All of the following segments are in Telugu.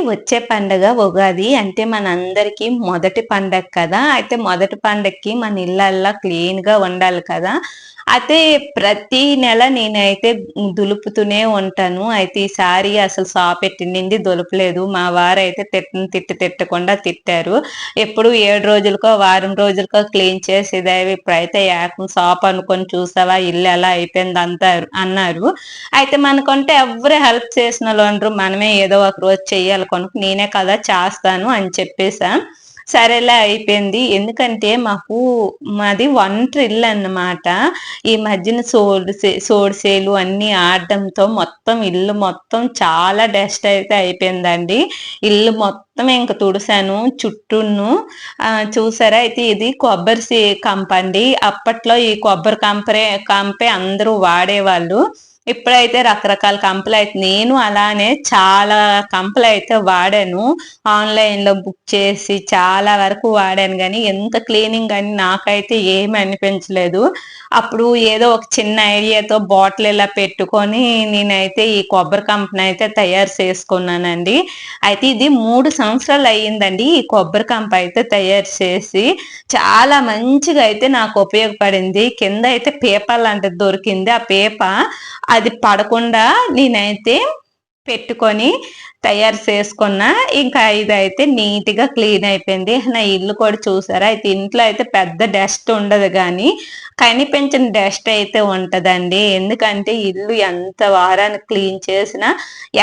వచ్చే పండగ ఉగాది అంటే మనందరికీ మొదటి పండగ కదా! అయితే మొదటి పండగకి మన ఇల్లల్లా క్లీన్‌గా ఉండాలి కదా! అయితే ప్రతి నెల నేనైతే దులుపుతూనే ఉంటాను. అయితే ఈసారి అసలు సాపెట్టినిండి దులపలేదు. మా వారైతే తిట్టను తిట్టకుండా తిట్టారు. ఎప్పుడు 7 రోజులకో, వారం రోజులకో క్లీన్ చేసేదానివి. ఇప్పుడైతే ఏకంగా సాప్ అనుకోని చూసావా ఇల్లు ఎలా అయిపోయింది అన్నారు. అయితే మనకంటే ఎవ్వరు హెల్ప్ చేసినోళ్ళుండరు. మనమే ఏదో ఒక రోజు చెయ్యాలి కనుక నేనే కదా చేస్తాను అని చెప్పేసా. సరేలే అయిపోయింది. ఎందుకంటే మాది ఒంటరిల్లన్నమాట. ఈ మధ్యన సోడిసేలు అన్నీ ఆడడంతో మొత్తం ఇల్లు మొత్తం చాలా డస్ట్ అయితే అయిపోయిందండి. ఇల్లు మొత్తం ఇంక తుడిసాను చుట్టూను. చూసారా అయితే ఇది కొబ్బరి కంపండి. అప్పట్లో ఈ కొబ్బరి కంపే అందరూ వాడేవాళ్ళు. ఇప్పుడైతే రకరకాల కంపలైతే నేను అలానే చాలా కంపలైతే వాడాను. ఆన్‌లైన్‌లో బుక్ చేసి చాలా వరకు వాడాను గానీ, ఎంత క్లీనింగ్ అని నాకైతే ఏమి అనిపించలేదు. అప్పుడు ఏదో ఒక చిన్న ఐడియాతో బాటిల్ ఇలా పెట్టుకొని నేనైతే ఈ కొబ్బరి కంపనైతే తయారు చేసుకున్నానండి. అయితే ఇది 3 సంవత్సరాలు అయ్యిందండి ఈ కొబ్బరి కంప అయితే తయారు చేసి. చాలా మంచిగా అయితే నాకు ఉపయోగపడింది. కింద అయితే పీప లాంటిది దొరికింది. ఆ పీప అది పడకుండా నేనైతే పెట్టుకొని తయారు చేసుకున్నా. ఇంకా ఇదైతే నీట్‌గా క్లీన్ అయిపోయింది. నా ఇల్లు కూడా చూసారా? అయితే ఇంట్లో అయితే పెద్ద డస్ట్ ఉండదు గానీ, కనిపించిన డస్ట్ అయితే ఉంటదండి. ఎందుకంటే ఇల్లు ఎంత వారానికి క్లీన్ చేసినా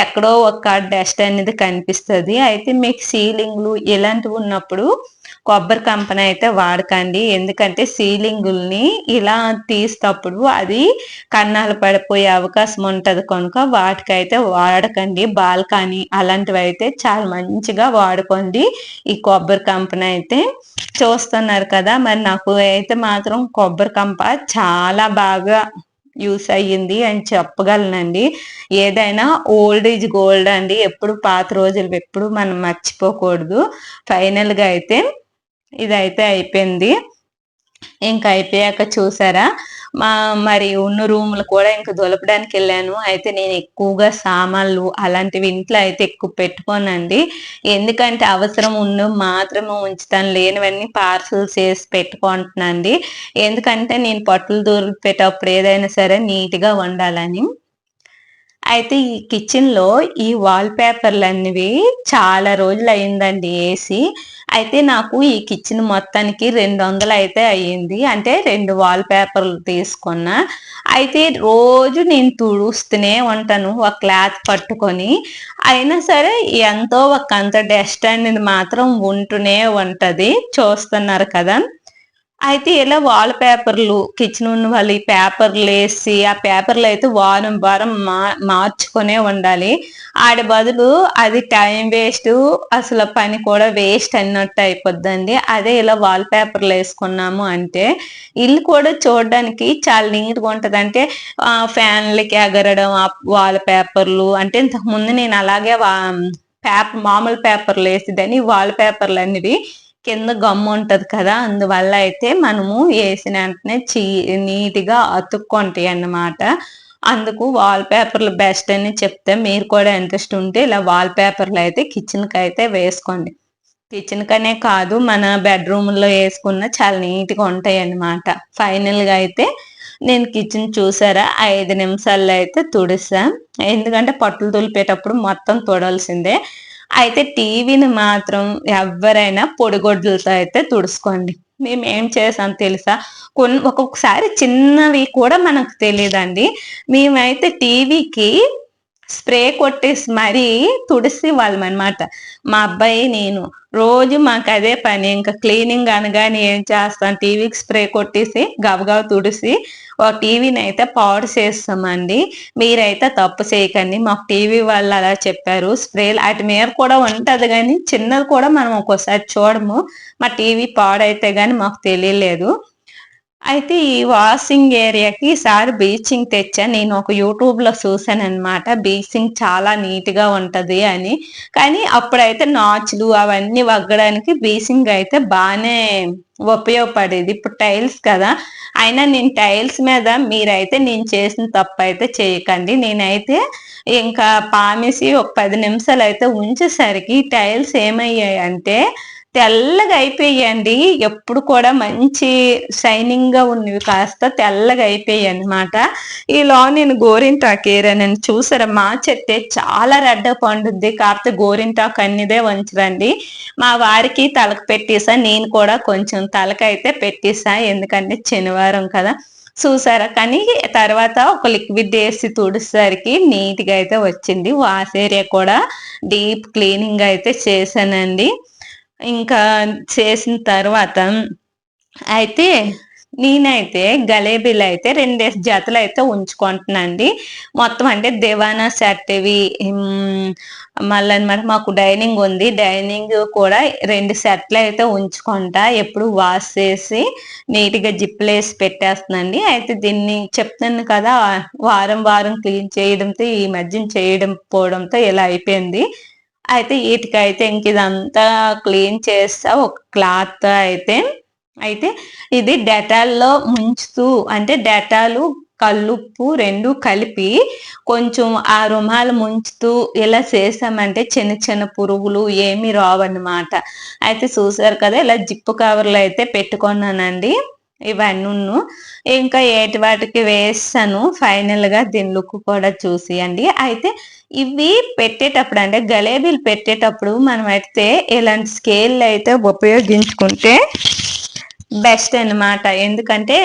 ఎక్కడో ఒక డస్ట్ అనేది కనిపిస్తది. అయితే మీకు సీలింగ్‌లు ఇలాంటివి ఉన్నప్పుడు కొబ్బరి కంపనైతే వాడకండి. ఎందుకంటే సీలింగుల్ని ఇలా తీసేటప్పుడు అది కన్నాలు పడిపోయే అవకాశం ఉంటది కనుక వాటికైతే వాడకండి. బాల్కనీ అలాంటివైతే చాలా మంచిగా వాడుకోండి. ఈ కొబ్బరి కంపనైతే. చూస్తున్నారు కదా! మరి నాకు అయితే మాత్రం కొబ్బరి కంప చాలా బాగా యూజ్ అయ్యింది అని చెప్పగలనండి. ఏదైనా ఓల్డ్ ఈజ్ గోల్డ్ అండి. ఎప్పుడు పాత రోజులు ఎప్పుడు మనం మర్చిపోకూడదు. ఫైనల్‌గా అయితే ఇదైతే అయిపోయింది. ఇంక అయిపోయాక చూసారా? మరి ఉన్న రూములు కూడా ఇంక దులపడానికెళ్ళాను. అయితే నేను ఎక్కువగా సామాన్లు అలాంటివి ఇంట్లో అయితే ఎక్కువ పెట్టుకోనండి. ఎందుకంటే అవసరం ఉన్నవి మాత్రమే ఉంచుతాను. లేనివన్నీ పార్సెల్ చేసి పెట్టుకుంటున్నానండి. ఎందుకంటే నేను బట్టలు దులిపేటప్పుడు ఏదైనా సరే నీట్‌గా ఉండాలని. అయితే ఈ కిచెన్‌లో ఈ వాల్ పేపర్‌లనేవి చాలా రోజులయిందండి ఏసి. అయితే నాకు ఈ కిచెన్ మొత్తానికి 200 అయితే అయ్యింది. అంటే 2 వాల్ పేపర్‌లు తీసుకున్నా. అయితే రోజు నేను తుడుస్తూనే ఉంటాను ఒక క్లాత్ పట్టుకొని. అయినా సరే ఎంతో ఒకంత డస్ట్ అనేది మాత్రం ఉంటూనే ఉంటది. చూస్తున్నారు కదా! అయితే ఇలా వాల్ పేపర్‌లు కిచెన్ ఉన్న వాళ్ళు ఈ పేపర్‌లేసి, ఆ పేపర్‌లో అయితే వారం వారం మార్చుకునే ఉండాలి. ఆడి బదులు అది టైం వేస్టు, అసలు పని కూడా వేస్ట్ అన్నట్టు అయిపోద్దండి. అదే ఇలా వాల్ పేపర్‌లేసుకున్నాము అంటే, ఇల్లు కూడా చూడడానికి చాలా నీట్‌గా ఉంటది. అంటే ఫ్యాన్‌లకి ఎగరడం, వాల్ పేపర్‌లు అంటే ఇంతకుముందు నేను అలాగే మామూలు పేపర్‌లేసేదాన్ని. వాల్ పేపర్‌లనేవి కింద గమ్ ఉంటది కదా! అందువల్ల అయితే మనము ఏసిన వెంటనే నీట్‌గా అతుక్కుంటాయన్నమాట. అందుకు వాల్ పేపర్‌లు బెస్ట్ అని చెప్తే మీరు కూడా ఇంట్రెస్ట్ ఉంటే ఇలా వాల్ పేపర్‌లు అయితే కిచెన్‌కైతే వేసుకోండి. కిచెన్‌కనే కాదు మన బెడ్‌రూమ్‌లో ఏసుకున్న చాలా నీట్‌గా ఉంటాయన్నమాట. ఫైనల్‌గా అయితే నేను కిచెన్ చూసారా 5 నిమిషాల్లో అయితే తుడిసా. ఎందుకంటే బట్టలు దులిపేటప్పుడు మొత్తం తుడాల్సిందే. అయితే టీవీని మాత్రం ఎవ్వరైనా పొడిగుడ్డలతో అయితే తుడుసుకోండి. మేమేం చేసాం తెలుసా? ఒక్కొక్కసారి చిన్నవి కూడా మనకు తెలీదండి. మేమైతే టీవీకి స్ప్రే కొట్టేసి మరీ తుడిసేవాళ్ళమనమాట. మా అబ్బాయి, నేను. రోజు మాకదే పని. ఇంక క్లీనింగ్ అనగానే ఏం చేస్తాం, టీవీకి స్ప్రే కొట్టేసి గబగబా తుడిసి టీవీనైతే పాడు చేస్తామండి. మీరైతే తప్పు చేయకండి. మాకు టీవీ వాళ్ళు అలా చెప్పారు. స్ప్రేలు ఆటి మీద కూడా ఉంటది గానీ, చిన్నది కూడా మనం ఒక్కోసారి చూడము. మా టీవీ పాడైతే గాని మాకు తెలియలేదు. అయితే ఈ వాషింగ్ ఏరియాకి ఈసారి బ్లీచింగ్ తెచ్చా. నేను ఒక యూట్యూబ్‌లో చూసాననమాట. బ్లీచింగ్ చాలా నీట్‌గా ఉంటది అని. కానీ అప్పుడైతే నాచులు అవన్నీ వగ్గడానికి బ్లీచింగ్ అయితే బానే ఉపయోగపడేది. ఇప్పుడు టైల్స్ కదా! అయినా నేను టైల్స్ మీద మీరైతే నేను చేసిన తప్పైతే చేయకండి. నేనైతే ఇంకా పామేసి ఒక 10 నిమిషాలయితే ఉంచేసరికి టైల్స్ ఏమయ్యాయంటే తెల్లగా అయిపోయాయండి. ఎప్పుడు కూడా మంచి షైనింగ్‌గా ఉన్నవి కాస్త తెల్లగా అయిపోయాయన్నమాట. ఈలోగా నేను గోరింటాకు ఏరానండి. చూసారా మా చెట్టే చాలా రెడ్‌గా పండుద్ది. కాకపోతే గోరింటాకు అన్నిదే ఉంచదండి. మా వారికి తలకు పెట్టేసా. నేను కూడా కొంచెం తలకైతే పెట్టేసా. ఎందుకంటే శనివారం కదా! చూసారా? కానీ తర్వాత ఒక లిక్విడ్ ఏసి తుడిసేసరికి నీట్‌గా అయితే వచ్చింది. వాష్ ఏరియా కూడా డీప్ క్లీనింగ్ అయితే చేశానండి. ఇంకా చేసిన తర్వాత అయితే నేనైతే గలేబీలైతే 2 జతలైతే ఉంచుకుంటున్నానండి. మొత్తం అంటే దివానా సెట్ ఇవి మళ్ళనమాట మాకు డైనింగ్ ఉంది. డైనింగ్ కూడా 2 సెట్లయితే ఉంచుకుంటా. ఎప్పుడు వాష్ చేసి నీట్‌గా జిప్పులేసి పెట్టేస్తానండి. అయితే దీన్ని చెప్తున్నాను కదా! వారం వారం క్లీన్ చేయడంతో ఈ మధ్యన చేయడం పోవడంతో ఇలా అయిపోయింది. అయితే ఈటికైతే ఇంక ఇదంతా క్లీన్ చేస్తా ఒక క్లాత్ అయితే ఇది డెటాల్‌లో ముంచుతూ అంటే డెటాలు, కల్లుప్పు 2 కలిపి కొంచెం ఆ రుమాలు ముంచుతూ ఇలా చేశామంటే చిన్న చిన్న పురుగులు ఏమీ రావన్నమాట. అయితే చూసారు కదా! ఇలా జిప్పు కవర్‌లో అయితే పెట్టుకున్నానండి. ఇవన్నీను. ఇంకా ఏటి వాటికి వేసాను. ఫైనల్‌గా దీని లుక్ కూడా చూసియండి. అయితే ఇవి పెట్టేటప్పుడు అంటే గలేబీలు పెట్టేటప్పుడు మనమైతే ఇలాంటి స్కేల్‌లయితే ఉపయోగించుకుంటే బెస్ట్ అన్నమాట. ఎందుకంటే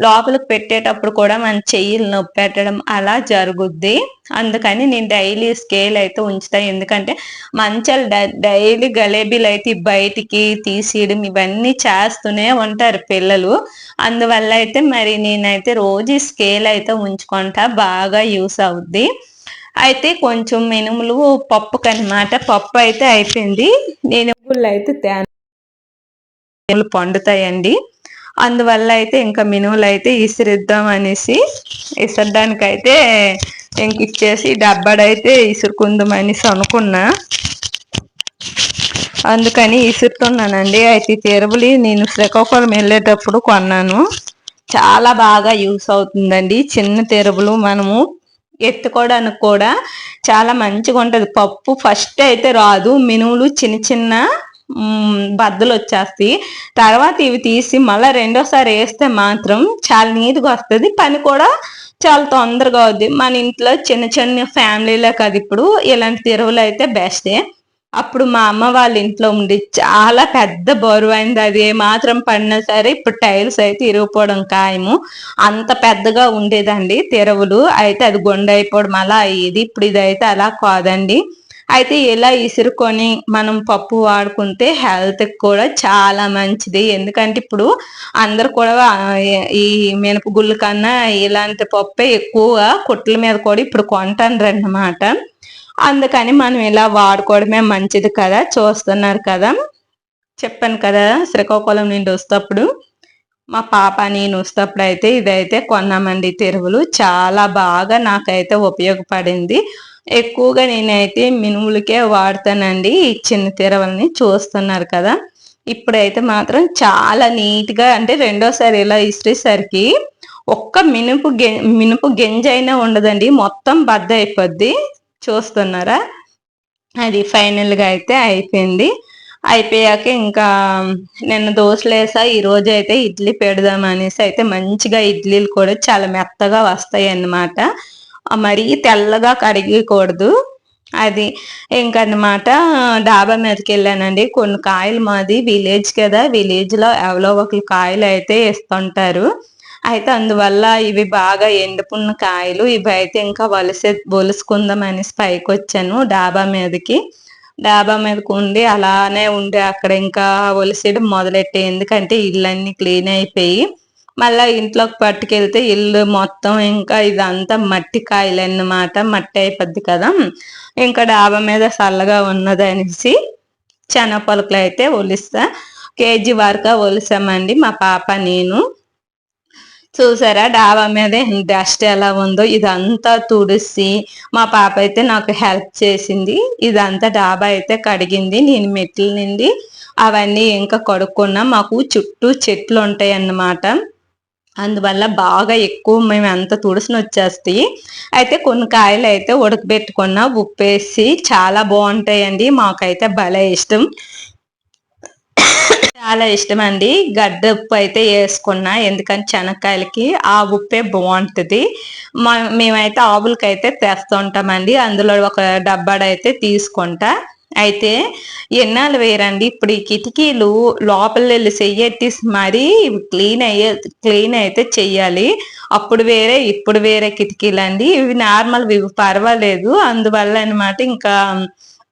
లోపలికి పెట్టేటప్పుడు కూడా మన చెయ్యిలు నొప్పి పెట్టడం అలా జరుగుద్ది. అందుకని నేను డైలీ స్కేల్ అయితే ఉంచుతా. ఎందుకంటే మంచాలు డైలీ గలేబీలయితే బయటికి తీసియడం ఇవన్నీ చేస్తూనే ఉంటారు పిల్లలు. అందువల్ల అయితే మరి నేనైతే రోజు స్కేల్ అయితే ఉంచుకుంటా. బాగా యూస్ అవుద్ది. అయితే కొంచెం మినుములు పప్పుకనమాట. పప్పు అయితే అయిపోయింది. నేను అయితే పండుతాయండి. అందువల్ల అయితే ఇంకా మినుములైతే ఇసిరిద్దాం అనేసి ఇసరడానికైతే ఇంక ఇచ్చేసి డబ్బాడైతే ఇసురుకుందాం అనేసి అనుకున్నా. అందుకని ఇసురుతున్నానండి. అయితే ఈ తిరుబలి నేను శ్రీకాకుళం వెళ్ళేటప్పుడు కొన్నాను. చాలా బాగా యూస్ అవుతుందండి. చిన్న తిరుబలు మనము ఎత్తుకోవడానికి కూడా చాలా మంచిగా ఉంటది. పప్పు ఫస్ట్ అయితే రాదు. మినుములు చిన్న చిన్న బద్దలు వచ్చేస్తాయి. తర్వాత ఇవి తీసి మళ్ళీ రెండోసారి వేస్తే మాత్రం చాలా నీట్‌గా వస్తది. పని కూడా చాలా తొందరగా అవుద్ది. మన ఇంట్లో చిన్న చిన్న ఫ్యామిలీలే కదా ఇప్పుడు ఇలాంటి తిరువులు అయితే బెస్టే. అప్పుడు మా అమ్మ వాళ్ళ ఇంట్లో ఉండి చాలా పెద్ద బరువైంది. అది ఏమాత్రం పడినా సరే ఇప్పుడు టైల్స్ అయితే ఇరిగిపోవడం ఖాయము. అంత పెద్దగా ఉండేదండి తిరువులు. అయితే అది గుండైపోవడం అలా అయ్యేది. ఇప్పుడు ఇదైతే అలా కాదండి. అయితే ఇలా ఇసురుకొని మనం పప్పు వాడుకుంటే హెల్త్‌కి కూడా చాలా మంచిది. ఎందుకంటే ఇప్పుడు అందరూ కూడా ఈ మినపగుళ్ళు కన్నా ఇలాంటి పప్పే ఎక్కువగా కొట్ల మీద కూడా ఇప్పుడు కొంటాండ్రన్నమాట. అందుకని మనం ఇలా వాడుకోవడమే మంచిది కదా! చూస్తున్నారు కదా! చెప్పాను కదా! శ్రీకాకుళం నుండి వస్తప్పుడు మా పాప నేను వస్తప్పుడైతే ఇదైతే కొన్నామండి తిరువులు. చాలా బాగా నాకైతే ఉపయోగపడింది. ఎక్కువగా నేనైతే మినుములకే వాడతానండి ఈ చిన్న తిరవల్ని. చూస్తున్నారు కదా! ఇప్పుడైతే మాత్రం చాలా నీట్‌గా అంటే రెండోసారి ఇలా ఇసిరేసరికి ఒక్క మినుపు గింజైనా ఉండదండి. మొత్తం బద్దయిపోద్ది. చూస్తున్నారా? అది ఫైనల్‌గా అయితే అయిపోయింది. అయిపోయాక ఇంకా నిన్న దోసలేసా. ఈరోజైతే ఇడ్లీ పెడదాం అనేసి అయితే మంచిగా ఇడ్లీలు కూడా చాలా మెత్తగా వస్తాయన్నమాట. మరీ తెల్లగా కడిగకూడదు. అది ఇంకనమాట డాబా మీదకెళ్ళానండి. కొన్ని కాయలు మాది విలేజ్ కదా! విలేజ్‌లో ఎవరో ఒకళ్ళు కాయలైతే ఇస్తుంటారు. అయితే అందువల్ల ఇవి బాగా ఎండిపోయిన కాయలు. ఇవైతే ఇంకా ఒలుసుకుందాం అనేసి పైకొచ్చాను డాబా మీదకి. డాబా మీదకుండి అలానే ఉండి అక్కడ ఇంకా ఒలిసేయడం మొదలెట్టా. ఎందుకంటే ఇల్లన్నీ క్లీన్ అయిపోయి, మళ్ళా ఇంట్లోకి పట్టుకెళ్తే ఇల్లు మొత్తం ఇంకా ఇదంతా మట్టి కాయలన్నమాట. మట్టి అయిపోద్ది కదా! ఇంకా డాబా మీద చల్లగా ఉన్నదనేసి శనగ పలుకులైతే ఒలిస్తా. కేజీ వరకా ఒలిసామండి మా పాప నేను. చూసారా డాబా మీద డస్ట్ ఎలా ఉందో, ఇదంతా తుడిసి మా పాప అయితే నాకు హెల్ప్ చేసింది. ఇదంతా డాబా అయితే కడిగింది. నేను మెట్ల నుండి అవన్నీ ఇంకా కడుక్కున్నా. మాకు చుట్టూ చెట్లు ఉంటాయి అన్నమాట, అందువల్ల బాగా ఎక్కువ మేము ఎంత తుడిసిన వచ్చేస్తాయి. అయితే కొన్ని కాయలు అయితే ఉడకబెట్టుకున్న ఉప్పేసి చాలా బాగుంటాయండి. మాకైతే భలే ఇష్టం, చాలా ఇష్టం అండి. గడ్డ ఉప్పు అయితే వేసుకున్నా, ఎందుకంటే శనక్కాయలకి ఆ ఉప్పే బాగుంటది. మేమైతే ఆవులకైతే తెస్తూ ఉంటామండి, అందులో ఒక డబ్బాడైతే తీసుకుంటా. అయితే ఎన్నాళ్ళు వేరండి, ఇప్పుడు ఈ కిటికీలు లోపల వెళ్ళి చెయ్యెట్టేసి మరీ క్లీన్ అయితే చెయ్యాలి. అప్పుడు వేరే ఇప్పుడు వేరే కిటికీలు అండి. ఇవి నార్మల్, ఇవి పర్వాలేదు. అందువల్ల అనమాట ఇంకా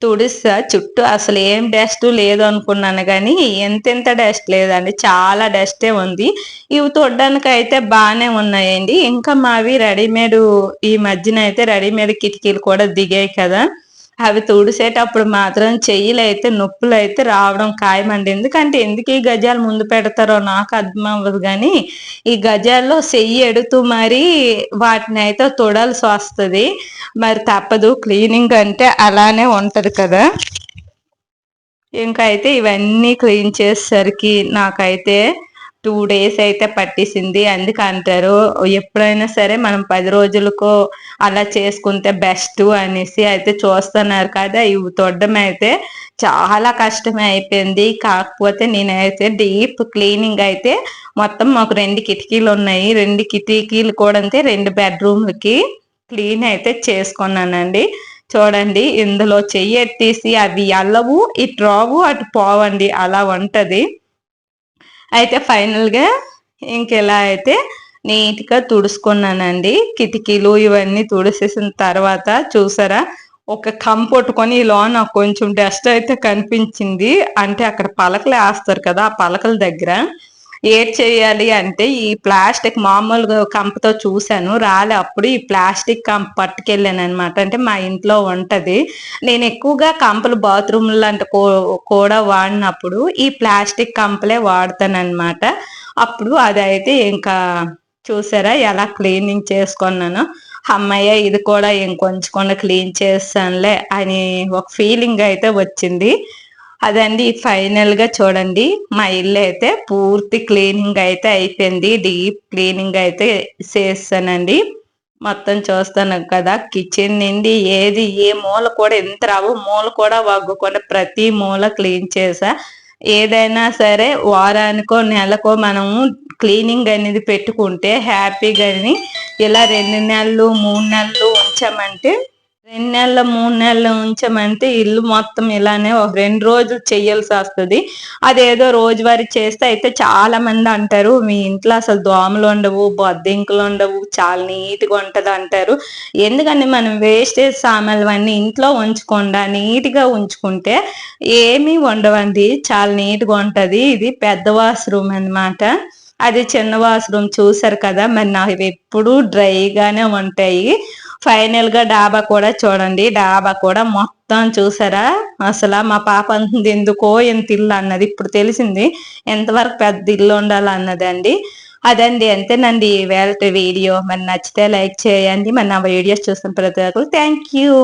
తుడిస్తా. చుట్టూ అసలు ఏం డస్ట్ లేదు అనుకున్నాను, కానీ ఎంతెంత డస్ట్ లేదండి, చాలా డస్టే ఉంది. ఇవి తొడడానికి అయితే బాగానే ఉన్నాయండి. ఇంకా మావి రెడీమేడ్, ఈ మధ్యన అయితే రెడీమేడ్ కిటికీలు కూడా దిగాయి కదా, అవి తుడిసేటప్పుడు మాత్రం చెయ్యిలు అయితే నొప్పులు అయితే రావడం ఖాయమండి. ఎందుకంటే ఎందుకు ఈ గజాలు ముందు పెడతారో నాకు అర్థం అవ్వదు, కానీ ఈ గజాల్లో చెయ్యి ఎడుతూ మరి వాటిని అయితే తొడాల్సి వస్తుంది. మరి తప్పదు, క్లీనింగ్ అంటే అలానే ఉంటది కదా. ఇంకా అయితే ఇవన్నీ క్లీన్ చేసేసరికి నాకైతే 2 days అయితే పట్టేసింది. అందుకంటారు ఎప్పుడైనా సరే మనం 10 రోజులకో అలా చేసుకుంటే బెస్ట్ అనేసి. అయితే చూస్తున్నారు కదా, ఇవి తొడడం అయితే చాలా కష్టమే అయిపోయింది. కాకపోతే నేనైతే డీప్ క్లీనింగ్ అయితే మొత్తం మాకు 2 కిటికీలు ఉన్నాయి, 2 కిటికీలు కూడా అంతే, 2 బెడ్రూమ్లకి క్లీన్ అయితే చేసుకున్నానండి. చూడండి, ఇందులో చెయ్యెట్టేసి అవి అల్లవు, ఇటు రావు అటు పోవండి, అలా ఉంటది. అయితే ఫైనల్గా ఇంకెలా అయితే నీట్గా తుడుచుకున్నానండి. కిటికీలు ఇవన్నీ తుడిసేసిన తర్వాత చూసారా, ఒక కంపొట్టుకొని ఇలా నాకు కొంచెం డస్ట్ అయితే కనిపించింది. అంటే అక్కడ పలకలు వేస్తారు కదా, ఆ పలకల దగ్గర ఏడ్ చేయాలి అంటే ఈ ప్లాస్టిక్ మామూలుగా కంపతో చూశాను రాలే. అప్పుడు ఈ ప్లాస్టిక్ కంప పట్టుకెళ్ళాను అనమాట. అంటే మా ఇంట్లో ఉంటది, నేను ఎక్కువగా కంపలు బాత్రూమ్లు అంటే కూడా వాడినప్పుడు ఈ ప్లాస్టిక్ కంపలే వాడతానన్నమాట. అప్పుడు అదైతే ఇంకా చూసారా ఎలా క్లీనింగ్ చేసుకున్నాను. అమ్మయ్య, ఇది కూడా ఇంకొంచెం క్లీన్ చేస్తానులే అని ఒక ఫీలింగ్ అయితే వచ్చింది. అదండి ఫైనల్ గా చూడండి, మా ఇల్లు అయితే పూర్తి క్లీనింగ్ అయితే అయిపోయింది. డీప్ క్లీనింగ్ అయితే చేస్తానండి. మొత్తం చూస్తాను కదా, కిచెన్ నుండి ఏది ఏ మూల కూడా, ఎంత రావు మూల కూడా వగ్గుకుండా ప్రతి మూల క్లీన్ చేసా. ఏదైనా సరే వారానికో నెలకో మనము క్లీనింగ్ అనేది పెట్టుకుంటే హ్యాపీగాని, ఇలా 2 నెలలు 3 నెలలు ఉంచామంటే, 2 నెలలు 3 నెలలు ఉంచామంటే ఇల్లు మొత్తం ఇలానే ఒక 2 రోజులు చెయ్యాల్సి వస్తుంది. అదేదో రోజువారీ చేస్తే అయితే చాలా మంది అంటారు మీ ఇంట్లో అసలు దోమలు ఉండవు, బొద్దింకలు ఉండవు, చాలా నీట్గా ఉంటది అంటారు. ఎందుకంటే మనం వేస్టేజ్ సామాన్లు అన్నీ ఇంట్లో ఉంచకుండా నీట్గా ఉంచుకుంటే ఏమీ ఉండవండి, చాలా నీట్గా ఉంటది. ఇది పెద్ద వాష్రూమ్ అన్నమాట, అది చిన్న వాష్రూమ్ చూసారు కదా. మరి నాకు ఎప్పుడు డ్రైగానే ఉంటాయి. ఫైనల్ గా డాబా కూడా చూడండి, డాబా కూడా మొత్తం చూసారా. అసలు మా పాప అంటుంది ఎందుకో ఎంత ఇల్లు అన్నది, ఇప్పుడు తెలిసింది ఎంతవరకు పెద్ద ఇల్లు ఉండాలి అన్నది అండి. అదండి, అంతేనండి వేళ వీడియో. మరి నచ్చితే లైక్ చేయండి. మరి నా వీడియోస్ చూసిన ప్రతి ఒక్కరు థ్యాంక్ యూ.